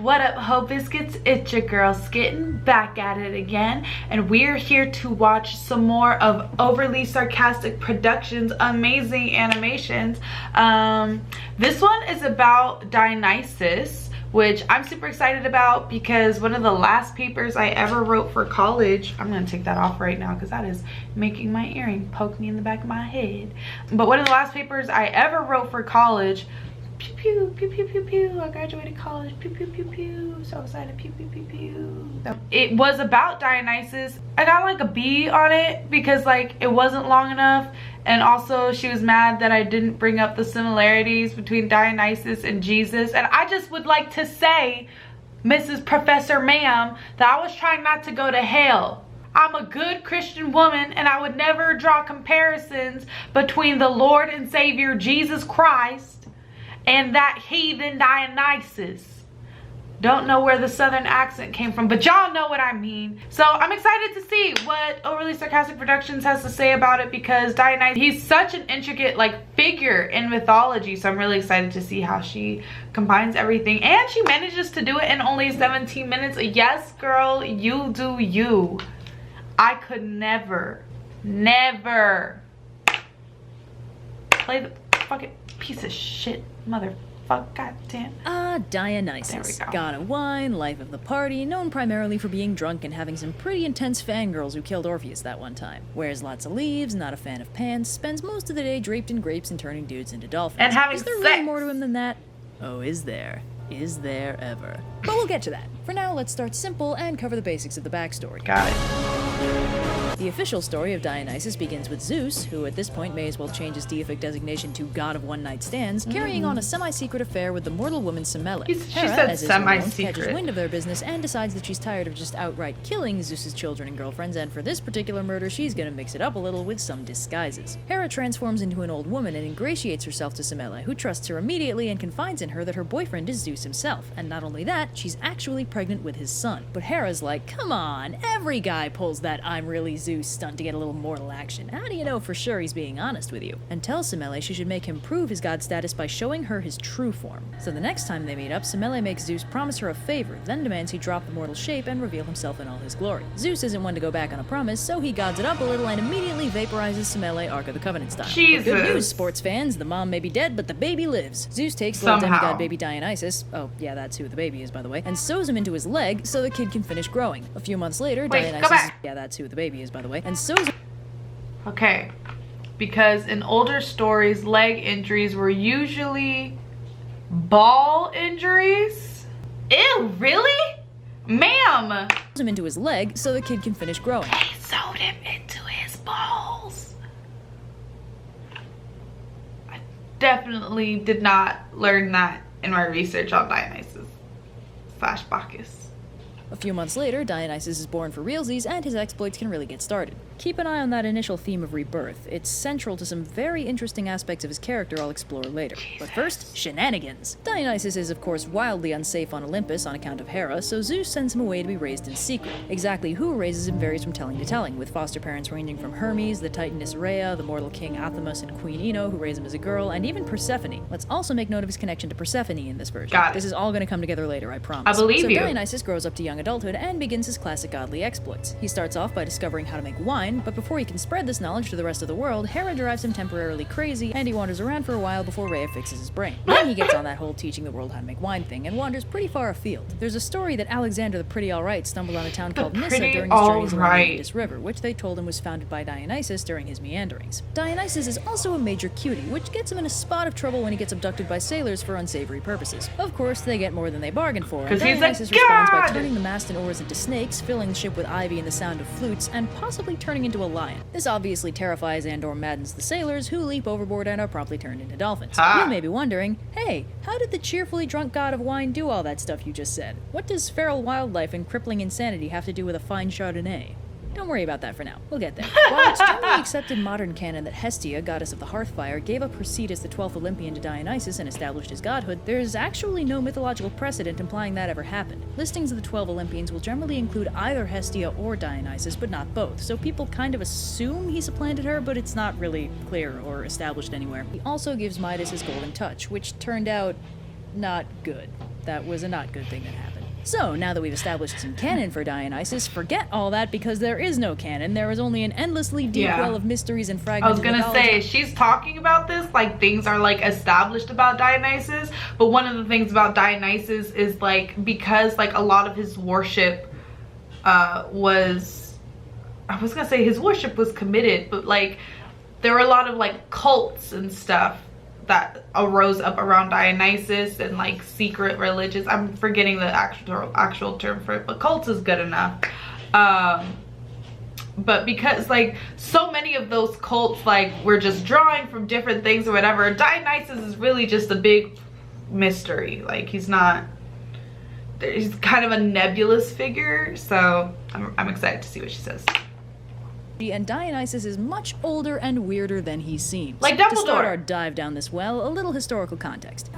What up, Ho Biscuits? It's your girl Skitten, back at it again, and we're here to watch some more of Overly Sarcastic Productions' amazing animations. This one is about Dionysus, which I'm super excited about because one of the last papers I ever wrote for college, I'm gonna take that off right now because that is making my earring poke me in the back of my head. But one of the last papers I ever wrote for college, pew pew pew pew pew pew, I graduated college, pew pew pew pew, so excited, pew pew pew pew. It was about Dionysus. I got like a B on it because like it wasn't long enough, and also she was mad that I didn't bring up the similarities between Dionysus and Jesus. And I just would like to say, Mrs. Professor Ma'am, that I was trying not to go to hell. I'm a good Christian woman, and I would never draw comparisons between the Lord and Savior Jesus Christ and that heathen Dionysus. Don't know where the southern accent came from, but y'all know what I mean. So I'm excited to see what Overly Sarcastic Productions has to say about it, because Dionysus, he's such an intricate like figure in mythology. So I'm really excited to see how she combines everything, and she manages to do it in only 17 minutes. Yes, girl, you do you. I could never play the fucking piece of shit motherfucker, goddamn. Dionysus, god of wine, life of the party, known primarily for being drunk and having some pretty intense fangirls who killed Orpheus that one time. Wears lots of leaves, not a fan of pants, spends most of the day draped in grapes and turning dudes into dolphins. And having sex. Is there really more to him than that? Oh, is there? Is there ever? But we'll get to that. For now, let's start simple and cover the basics of the backstory. Got it. The official story of Dionysus begins with Zeus, who at this point may as well change his deific designation to god of one-night stands, carrying on a semi-secret affair with the mortal woman Semele. She said semi-secret. Catches wind of their business and decides that she's tired of just outright killing Zeus's children and girlfriends, and for this particular murder, she's gonna mix it up a little with some disguises. Hera transforms into an old woman and ingratiates herself to Semele, who trusts her immediately and confides in her that her boyfriend is Zeus himself. And not only that, she's actually pregnant with his son. But Hera's like, come on, every guy pulls that I'm really Zeus stunt to get a little mortal action. How do you know for sure he's being honest with you? And tells Semele she should make him prove his god status by showing her his true form. So the next time they meet up, Semele makes Zeus promise her a favor, then demands he drop the mortal shape and reveal himself in all his glory. Zeus isn't one to go back on a promise, so he gods it up a little and immediately vaporizes Semele Ark of the Covenant style. Jesus. But good news, sports fans, the mom may be dead, but the baby lives. Zeus takes little demigod baby Dionysus, oh yeah, that's who the baby is by the way, and sews him into his leg so the kid can finish growing. A few months later, Dionysus, yeah, that's who the baby is by the way, and sews. Okay, because in older stories, leg injuries were usually ball injuries. Ew, really? Ma'am! Him into his leg so the kid can finish growing. They sewed him into his balls. I definitely did not learn that in my research on Dionysus / Bacchus. A few months later, Dionysus is born for realsies, and his exploits can really get started. Keep an eye on that initial theme of rebirth. It's central to some very interesting aspects of his character I'll explore later. But first, shenanigans! Dionysus is, of course, wildly unsafe on Olympus on account of Hera, so Zeus sends him away to be raised in secret. Exactly who raises him varies from telling to telling, with foster parents ranging from Hermes, the titaness Rhea, the mortal king Athamas, and Queen Ino, who raise him as a girl, and even Persephone. Let's also make note of his connection to Persephone in this version. Got it. This is all going to come together later, I promise. I believe you. So Dionysus grows up to young adulthood and begins his classic godly exploits. He starts off by discovering how to make wine, but before he can spread this knowledge to the rest of the world, Hera drives him temporarily crazy, and he wanders around for a while before Rhea fixes his brain. Then he gets on that whole teaching the world how to make wine thing, and wanders pretty far afield. There's a story that Alexander the Pretty Alright stumbled on a town called Nyssa during his journeys along the Indus River, which they told him was founded by Dionysus during his meanderings. Dionysus is also a major cutie, which gets him in a spot of trouble when he gets abducted by sailors for unsavory purposes. Of course, they get more than they bargained for, and Dionysus responds by turning the mast and oars into snakes, filling the ship with ivy and the sound of flutes, and possibly turning into a lion. This obviously terrifies and/or maddens the sailors, who leap overboard and are promptly turned into dolphins. You may be wondering, hey, how did the cheerfully drunk god of wine do all that stuff you just said? What does feral wildlife and crippling insanity have to do with a fine Chardonnay? Don't worry about that for now. We'll get there. While it's generally accepted modern canon that Hestia, goddess of the hearthfire, gave up her seat as the 12th Olympian to Dionysus and established his godhood, there is actually no mythological precedent implying that ever happened. Listings of the 12 Olympians will generally include either Hestia or Dionysus, but not both, so people kind of assume he supplanted her, but it's not really clear or established anywhere. He also gives Midas his golden touch, which turned out not good. That was a not good thing that happened. So, now that we've established some canon for Dionysus, forget all that because there is no canon. There is only an endlessly deep well of mysteries and fragments. I was gonna say, she's talking about this like things are like established about Dionysus, but one of the things about Dionysus is like, because like a lot of his worship was, I was gonna say his worship was committed, but like there were a lot of like cults and stuff that arose up around Dionysus, and like secret religions. I'm forgetting the actual term for it, but cults is good enough. But because like so many of those cults like were just drawing from different things or whatever, Dionysus is really just a big mystery. Like he's kind of a nebulous figure. So I'm excited to see what she says. And Dionysus is much older and weirder than he seems. Like Dumbledore. To start our dive down this well, a little historical context.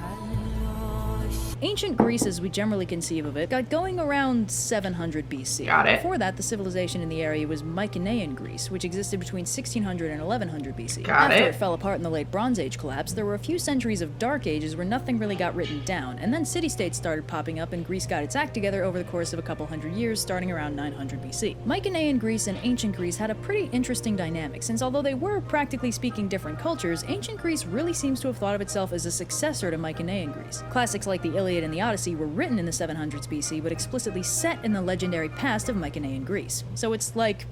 Ancient Greece, as we generally conceive of it, got going around 700 BC. Got it. Before that, the civilization in the area was Mycenaean Greece, which existed between 1600 and 1100 BC. After it fell apart in the late Bronze Age collapse, there were a few centuries of Dark Ages where nothing really got written down, and then city-states started popping up and Greece got its act together over the course of a couple hundred years, starting around 900 BC. Mycenaean Greece and Ancient Greece had a pretty interesting dynamic, since although they were, practically speaking, different cultures, Ancient Greece really seems to have thought of itself as a successor to Mycenaean Greece. Classics like the Iliad and the Odyssey were written in the 700s BC, but explicitly set in the legendary past of Mycenaean Greece. So it's like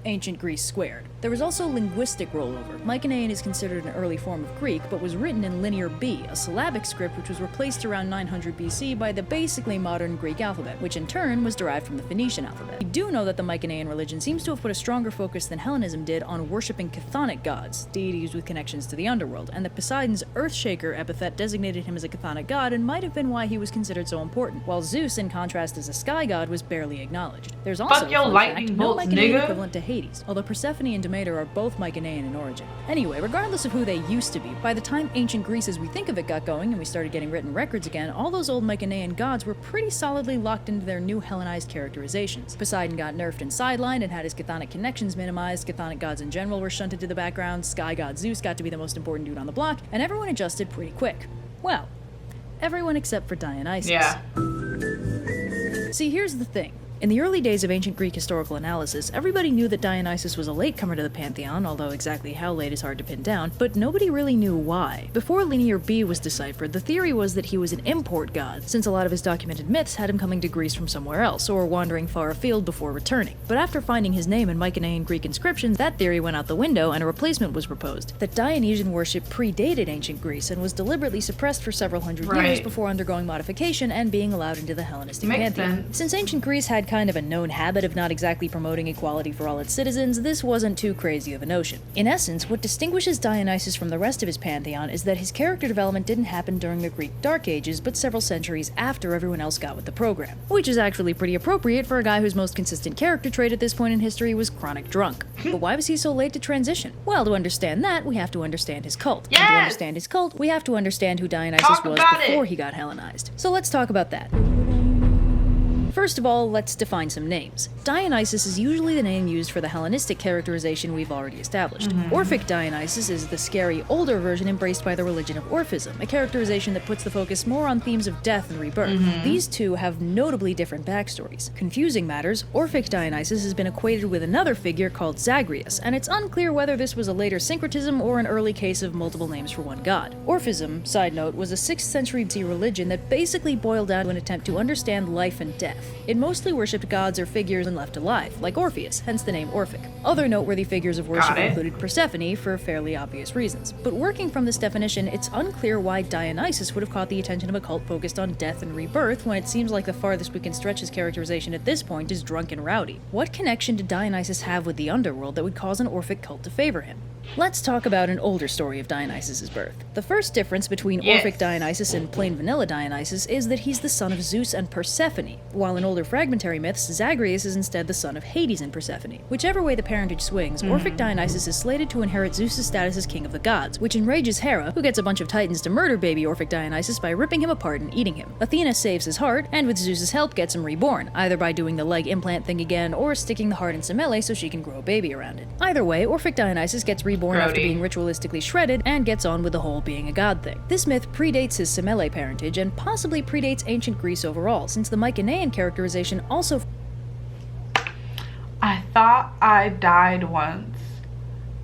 Ancient Greece squared. There was also linguistic rollover. Mycenaean is considered an early form of Greek, but was written in Linear B, a syllabic script which was replaced around 900 BC by the basically modern Greek alphabet, which in turn was derived from the Phoenician alphabet. We do know that the Mycenaean religion seems to have put a stronger focus than Hellenism did on worshipping chthonic gods, deities with connections to the underworld, and that Poseidon's Earthshaker epithet designated him as a chthonic god and might have been why he was considered so important, while Zeus, in contrast as a sky god, was barely acknowledged. There's also, no Mycenaean equivalent to Hades, although Persephone and Demeter are both Mycenaean in origin. Anyway, regardless of who they used to be, by the time ancient Greece as we think of it got going and we started getting written records again, all those old Mycenaean gods were pretty solidly locked into their new Hellenized characterizations. Poseidon got nerfed and sidelined and had his chthonic connections minimized, chthonic gods in general were shunted to the background, sky god Zeus got to be the most important dude on the block, and everyone adjusted pretty quick. Well, everyone except for Dionysus. Yeah. See, here's the thing. In the early days of ancient Greek historical analysis, everybody knew that Dionysus was a latecomer to the pantheon, although exactly how late is hard to pin down, but nobody really knew why. Before Linear B was deciphered, the theory was that he was an import god, since a lot of his documented myths had him coming to Greece from somewhere else, or wandering far afield before returning. But after finding his name in Mycenaean Greek inscriptions, that theory went out the window and a replacement was proposed. That Dionysian worship predated ancient Greece and was deliberately suppressed for several hundred years before undergoing modification and being allowed into the Hellenistic pantheon. Since ancient Greece had kind of a known habit of not exactly promoting equality for all its citizens, this wasn't too crazy of a notion. In essence, what distinguishes Dionysus from the rest of his pantheon is that his character development didn't happen during the Greek Dark Ages, but several centuries after everyone else got with the program. Which is actually pretty appropriate for a guy whose most consistent character trait at this point in history was chronic drunk. But why was he so late to transition? Well, to understand that, we have to understand his cult. And to understand his cult, we have to understand who Dionysus was before he got Hellenized. So let's talk about that. First of all, let's define some names. Dionysus is usually the name used for the Hellenistic characterization we've already established. Orphic Dionysus is the scary, older version embraced by the religion of Orphism, a characterization that puts the focus more on themes of death and rebirth. These two have notably different backstories. Confusing matters, Orphic Dionysus has been equated with another figure called Zagreus, and it's unclear whether this was a later syncretism or an early case of multiple names for one god. Orphism, side note, was a 6th century BC religion that basically boiled down to an attempt to understand life and death. It mostly worshipped gods or figures and left alive, like Orpheus, hence the name Orphic. Other noteworthy figures of worship included Persephone, for fairly obvious reasons. But working from this definition, it's unclear why Dionysus would have caught the attention of a cult focused on death and rebirth, when it seems like the farthest we can stretch his characterization at this point is drunk and rowdy. What connection did Dionysus have with the underworld that would cause an Orphic cult to favor him? Let's talk about an older story of Dionysus' birth. The first difference between Orphic Dionysus and plain vanilla Dionysus is that he's the son of Zeus and Persephone, while in older fragmentary myths, Zagreus is instead the son of Hades and Persephone. Whichever way the parentage swings, Orphic Dionysus is slated to inherit Zeus' status as king of the gods, which enrages Hera, who gets a bunch of titans to murder baby Orphic Dionysus by ripping him apart and eating him. Athena saves his heart, and with Zeus' help gets him reborn, either by doing the leg implant thing again or sticking the heart in Semele so she can grow a baby around it. Either way, Orphic Dionysus gets reborn after Grody. being ritualistically shredded, and gets on with the whole being a god thing. This myth predates his Semele parentage and possibly predates ancient Greece overall, since the Mycenaean characterization also... I thought I died once.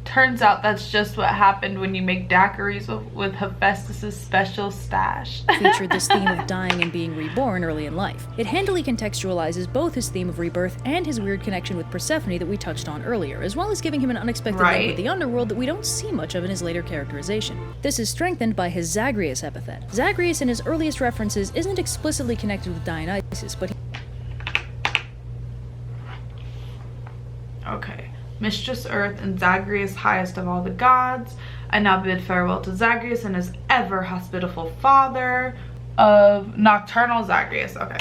Turns out that's just what happened when you make daiquiris with Hephaestus' special stash. featured this theme of dying and being reborn early in life. It handily contextualizes both his theme of rebirth and his weird connection with Persephone that we touched on earlier, as well as giving him an unexpected link with the underworld that we don't see much of in his later characterization. This is strengthened by his Zagreus epithet. Zagreus in his earliest references isn't explicitly connected with Dionysus, but Okay. Mistress Earth and Zagreus, highest of all the gods. I now bid farewell to Zagreus and his ever hospitable father of nocturnal Zagreus. Okay.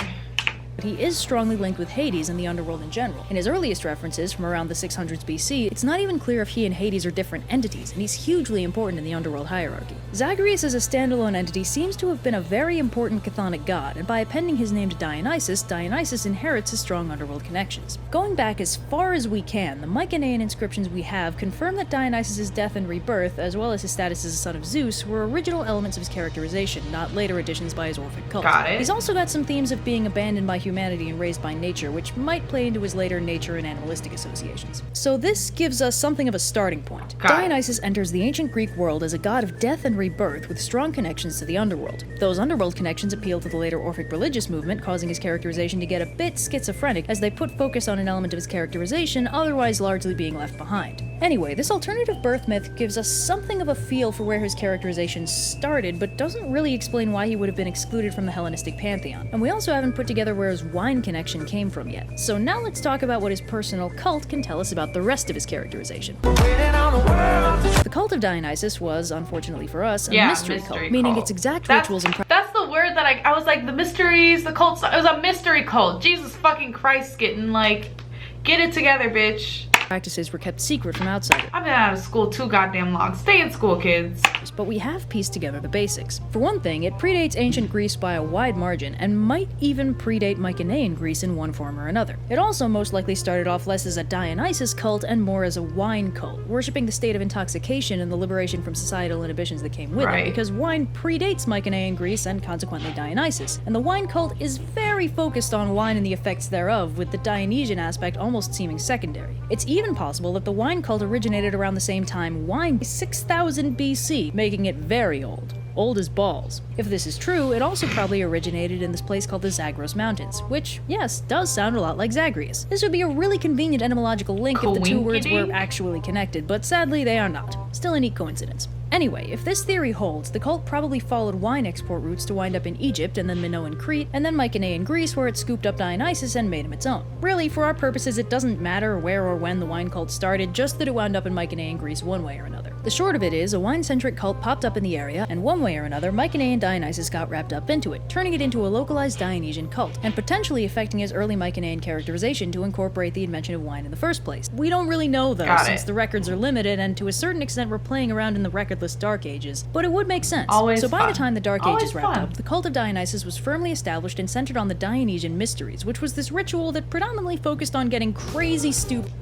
he is strongly linked with Hades and the underworld in general. In his earliest references, from around the 600s BC, it's not even clear if he and Hades are different entities, and he's hugely important in the underworld hierarchy. Zagreus as a standalone entity seems to have been a very important chthonic god, and by appending his name to Dionysus, Dionysus inherits his strong underworld connections. Going back as far as we can, the Mycenaean inscriptions we have confirm that Dionysus' death and rebirth, as well as his status as a son of Zeus, were original elements of his characterization, not later additions by his Orphic cult. Got it. He's also got some themes of being abandoned by humanity and raised by nature, which might play into his later nature and animalistic associations. So this gives us something of a starting point. Got it. Dionysus enters the ancient Greek world as a god of death and rebirth with strong connections to the underworld. Those underworld connections appeal to the later Orphic religious movement, causing his characterization to get a bit schizophrenic as they put focus on an element of his characterization otherwise largely being left behind. Anyway, this alternative birth myth gives us something of a feel for where his characterization started, but doesn't really explain why he would have been excluded from the Hellenistic pantheon. And we also haven't put together where his wine connection came from yet. So now let's talk about what his personal cult can tell us about the rest of his characterization. The cult of Dionysus was, unfortunately for us, a mystery cult, meaning its exact rituals and that's the word that I was like, the mysteries, the cults, it was a mystery cult. Jesus fucking Christ, Skitten, like, get it together, bitch. Practices were kept secret from outsiders. I've been out of school too goddamn long. Stay in school, kids. But we have pieced together the basics. For one thing, it predates ancient Greece by a wide margin, and might even predate Mycenaean Greece in one form or another. It also most likely started off less as a Dionysus cult and more as a wine cult, worshipping the state of intoxication and the liberation from societal inhibitions that came with it, because wine predates Mycenaean Greece and consequently Dionysus, and the wine cult is very focused on wine and the effects thereof, with the Dionysian aspect almost seeming secondary. It's even possible that the wine cult originated around the same time wine 6000 BC, making it very old. Old as balls. If this is true, it also probably originated in this place called the Zagros Mountains, which, yes, does sound a lot like Zagreus. This would be a really convenient etymological link if the two words were actually connected, but sadly they are not. Still a neat coincidence. Anyway, if this theory holds, the cult probably followed wine export routes to wind up in Egypt and then Minoan Crete, and then Mycenaean Greece where it scooped up Dionysus and made him its own. Really, for our purposes, it doesn't matter where or when the wine cult started, just that it wound up in Mycenaean Greece one way or another. The short of it is, a wine-centric cult popped up in the area, and one way or another, Mycenaean Dionysus got wrapped up into it, turning it into a localized Dionysian cult, and potentially affecting his early Mycenaean characterization to incorporate the invention of wine in the first place. We don't really know though, since the records are limited, and to a certain extent we're playing around in the recordless Dark Ages, but it would make sense. So by the time the Dark Ages wrapped up, the cult of Dionysus was firmly established and centered on the Dionysian mysteries, which was this ritual that predominantly focused on getting crazy stupid.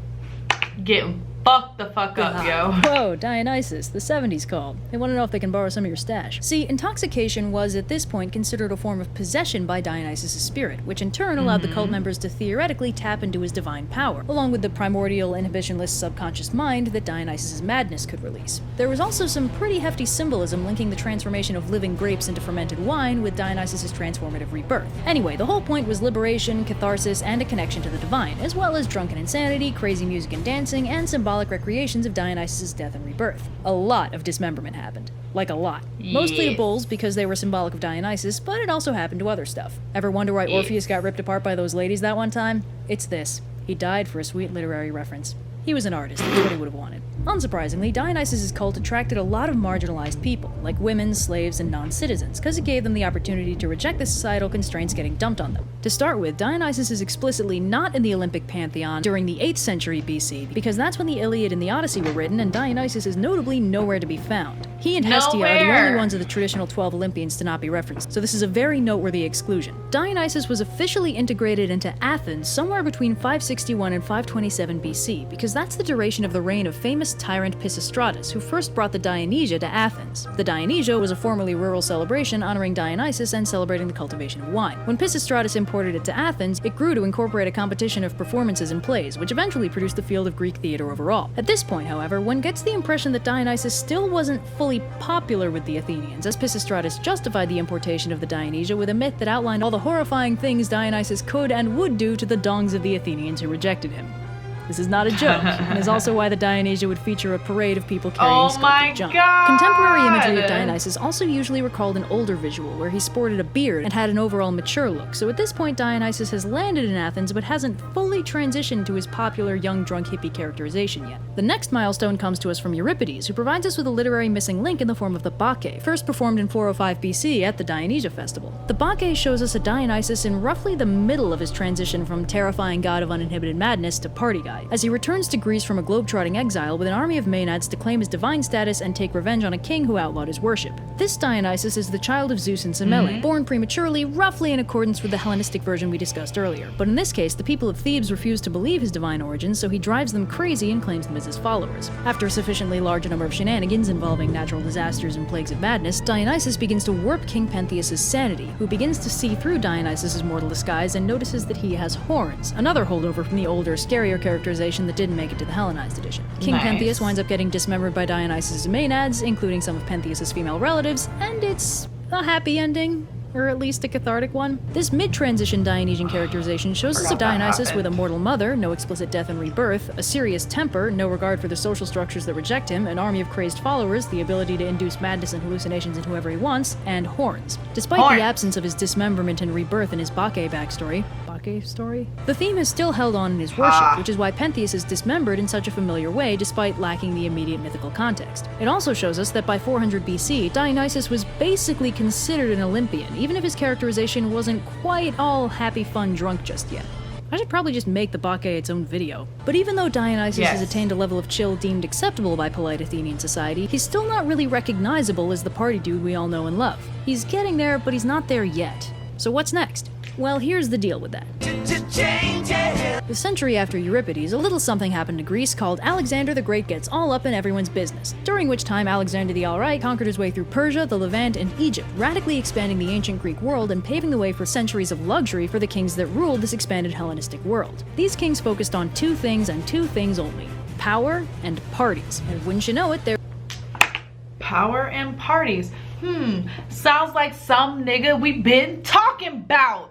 Getting fucked the fuck up, yo. Whoa, Dionysus, the 70s called. They want to know if they can borrow some of your stash. See, intoxication was at this point considered a form of possession by Dionysus' spirit, which in turn allowed the cult members to theoretically tap into his divine power, along with the primordial, inhibitionless subconscious mind that Dionysus' madness could release. There was also some pretty hefty symbolism linking the transformation of living grapes into fermented wine with Dionysus' transformative rebirth. Anyway, the whole point was liberation, catharsis, and a connection to the divine, as well as drunken insanity, crazy music and dancing, and symbolic recreations of Dionysus' death and rebirth. A lot of dismemberment happened. Like a lot. Mostly to bulls because they were symbolic of Dionysus, but it also happened to other stuff. Ever wonder why Orpheus got ripped apart by those ladies that one time? It's this. He died for a sweet literary reference. He was an artist, that's what he would have wanted. Unsurprisingly, Dionysus' cult attracted a lot of marginalized people, like women, slaves, and non-citizens, because it gave them the opportunity to reject the societal constraints getting dumped on them. To start with, Dionysus is explicitly not in the Olympic pantheon during the 8th century BC, because that's when the Iliad and the Odyssey were written, and Dionysus is notably nowhere to be found. He and Hestia are the only ones of the traditional 12 Olympians to not be referenced, so this is a very noteworthy exclusion. Dionysus was officially integrated into Athens somewhere between 561 and 527 BC, because that's the duration of the reign of famous famous tyrant Pisistratus, who first brought the Dionysia to Athens. The Dionysia was a formerly rural celebration honoring Dionysus and celebrating the cultivation of wine. When Pisistratus imported it to Athens, it grew to incorporate a competition of performances and plays, which eventually produced the field of Greek theater overall. At this point, however, one gets the impression that Dionysus still wasn't fully popular with the Athenians, as Pisistratus justified the importation of the Dionysia with a myth that outlined all the horrifying things Dionysus could and would do to the dongs of the Athenians who rejected him. This is not a joke, and is also why the Dionysia would feature a parade of people carrying sculpted junk. Contemporary imagery of Dionysus also usually recalled an older visual, where he sported a beard and had an overall mature look, so at this point Dionysus has landed in Athens but hasn't fully transitioned to his popular young drunk hippie characterization yet. The next milestone comes to us from Euripides, who provides us with a literary missing link in the form of the Bacchae, first performed in 405 BC at the Dionysia festival. The Bacchae shows us a Dionysus in roughly the middle of his transition from terrifying god of uninhibited madness to party guy, as he returns to Greece from a globe-trotting exile with an army of Maenads to claim his divine status and take revenge on a king who outlawed his worship. This Dionysus is the child of Zeus and Semele, born prematurely, roughly in accordance with the Hellenistic version we discussed earlier. But in this case, the people of Thebes refuse to believe his divine origins, so he drives them crazy and claims them as his followers. After a sufficiently large number of shenanigans involving natural disasters and plagues of madness, Dionysus begins to warp King Pentheus' sanity, who begins to see through Dionysus' mortal disguise and notices that he has horns, another holdover from the older, scarier characterization that didn't make it to the Hellenized edition. King Pentheus winds up getting dismembered by Dionysus' Maenads, including some of Pentheus' female relatives, and it's a happy ending. Or at least a cathartic one. This mid-transition Dionysian characterization shows us a Dionysus with a mortal mother, no explicit death and rebirth, a serious temper, no regard for the social structures that reject him, an army of crazed followers, the ability to induce madness and hallucinations in whoever he wants, and horns. Despite the absence of his dismemberment and rebirth in his Bacchae backstory, the theme is still held on in his worship, which is why Pentheus is dismembered in such a familiar way despite lacking the immediate mythical context. It also shows us that by 400 BC, Dionysus was basically considered an Olympian, even if his characterization wasn't quite all happy fun drunk just yet. I should probably just make the Bacchae its own video. But even though Dionysus has attained a level of chill deemed acceptable by polite Athenian society, he's still not really recognizable as the party dude we all know and love. He's getting there, but he's not there yet. So what's next? Well, here's the deal with that. A century after Euripides, a little something happened to Greece called Alexander the Great Gets All Up in Everyone's Business, during which time Alexander the Alright conquered his way through Persia, the Levant, and Egypt, radically expanding the ancient Greek world and paving the way for centuries of luxury for the kings that ruled this expanded Hellenistic world. These kings focused on two things and two things only: power and parties. And wouldn't you know it, they're power and parties. Sounds like some nigga we been talking about.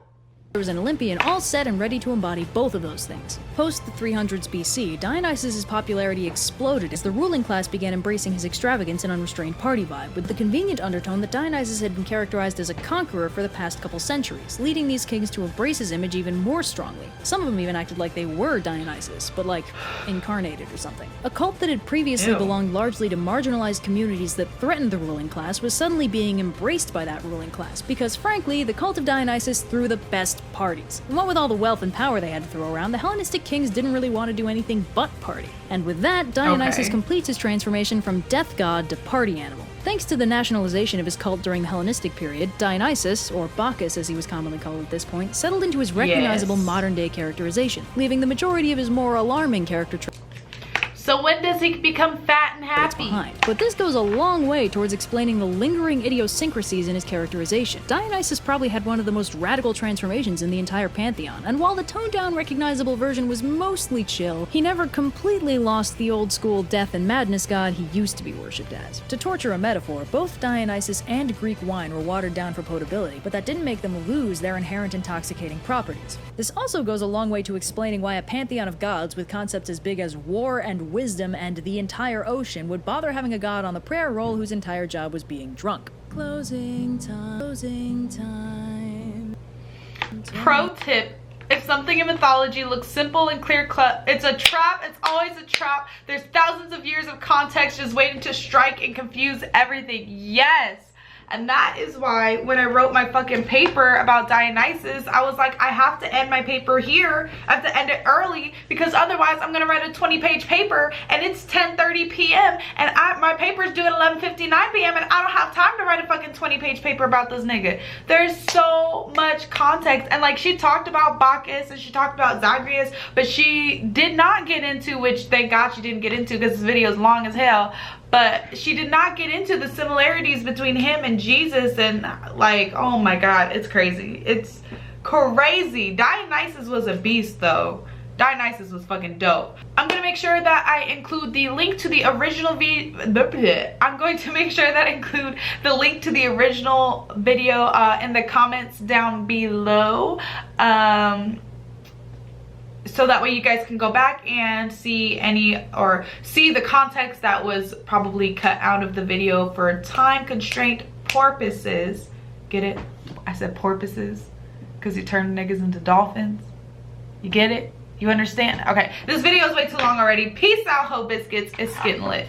There was an Olympian all set and ready to embody both of those things. Post the 300s BC, Dionysus' popularity exploded as the ruling class began embracing his extravagance and unrestrained party vibe, with the convenient undertone that Dionysus had been characterized as a conqueror for the past couple centuries, leading these kings to embrace his image even more strongly. Some of them even acted like they were Dionysus, but like incarnated or something. A cult that had previously belonged largely to marginalized communities that threatened the ruling class was suddenly being embraced by that ruling class, because frankly, the cult of Dionysus threw the best parties. And what with all the wealth and power they had to throw around, the Hellenistic kings didn't really want to do anything but party. And with that, Dionysus completes his transformation from death god to party animal. Thanks to the nationalization of his cult during the Hellenistic period, Dionysus, or Bacchus as he was commonly called at this point, settled into his recognizable modern-day characterization, leaving the majority of his more alarming character traits So when does he become fat and happy? behind. But this goes a long way towards explaining the lingering idiosyncrasies in his characterization. Dionysus probably had one of the most radical transformations in the entire pantheon, and while the toned-down recognizable version was mostly chill, he never completely lost the old-school death and madness god he used to be worshipped as. To torture a metaphor, both Dionysus and Greek wine were watered down for potability, but that didn't make them lose their inherent intoxicating properties. This also goes a long way to explaining why a pantheon of gods with concepts as big as war and wisdom and the entire ocean would bother having a god on the prayer roll whose entire job was being drunk. Closing time. Pro tip: if something in mythology looks simple and clear-cut, it's a trap. It's always a trap. There's thousands of years of context just waiting to strike and confuse everything. Yes, And that is why when I wrote my fucking paper about Dionysus, I was like, I have to end my paper here. I have to end it early because otherwise I'm gonna write a 20-page paper and it's 10:30 p.m. and my paper's due at 11:59 p.m. and I don't have time to write a fucking 20-page paper about this nigga. There's so much context, and like she talked about Bacchus and she talked about Zagreus, but she did not get into, which thank God she didn't get into because this video is long as hell, but she did not get into the similarities between him and Jesus. And like, oh my God, it's crazy. It's crazy. Dionysus was a beast though. Dionysus was fucking dope. I'm gonna make sure that I include the link to the original video. I'm going to make sure that I include the link to the original video in the comments down below. So that way you guys can go back and see see the context that was probably cut out of the video for time constraint purposes. Get it? I said porpoises because you turn niggas into dolphins. You get it? You understand? Okay, this video is way too long already. Peace out, ho biscuits. It's Skittin' Lit.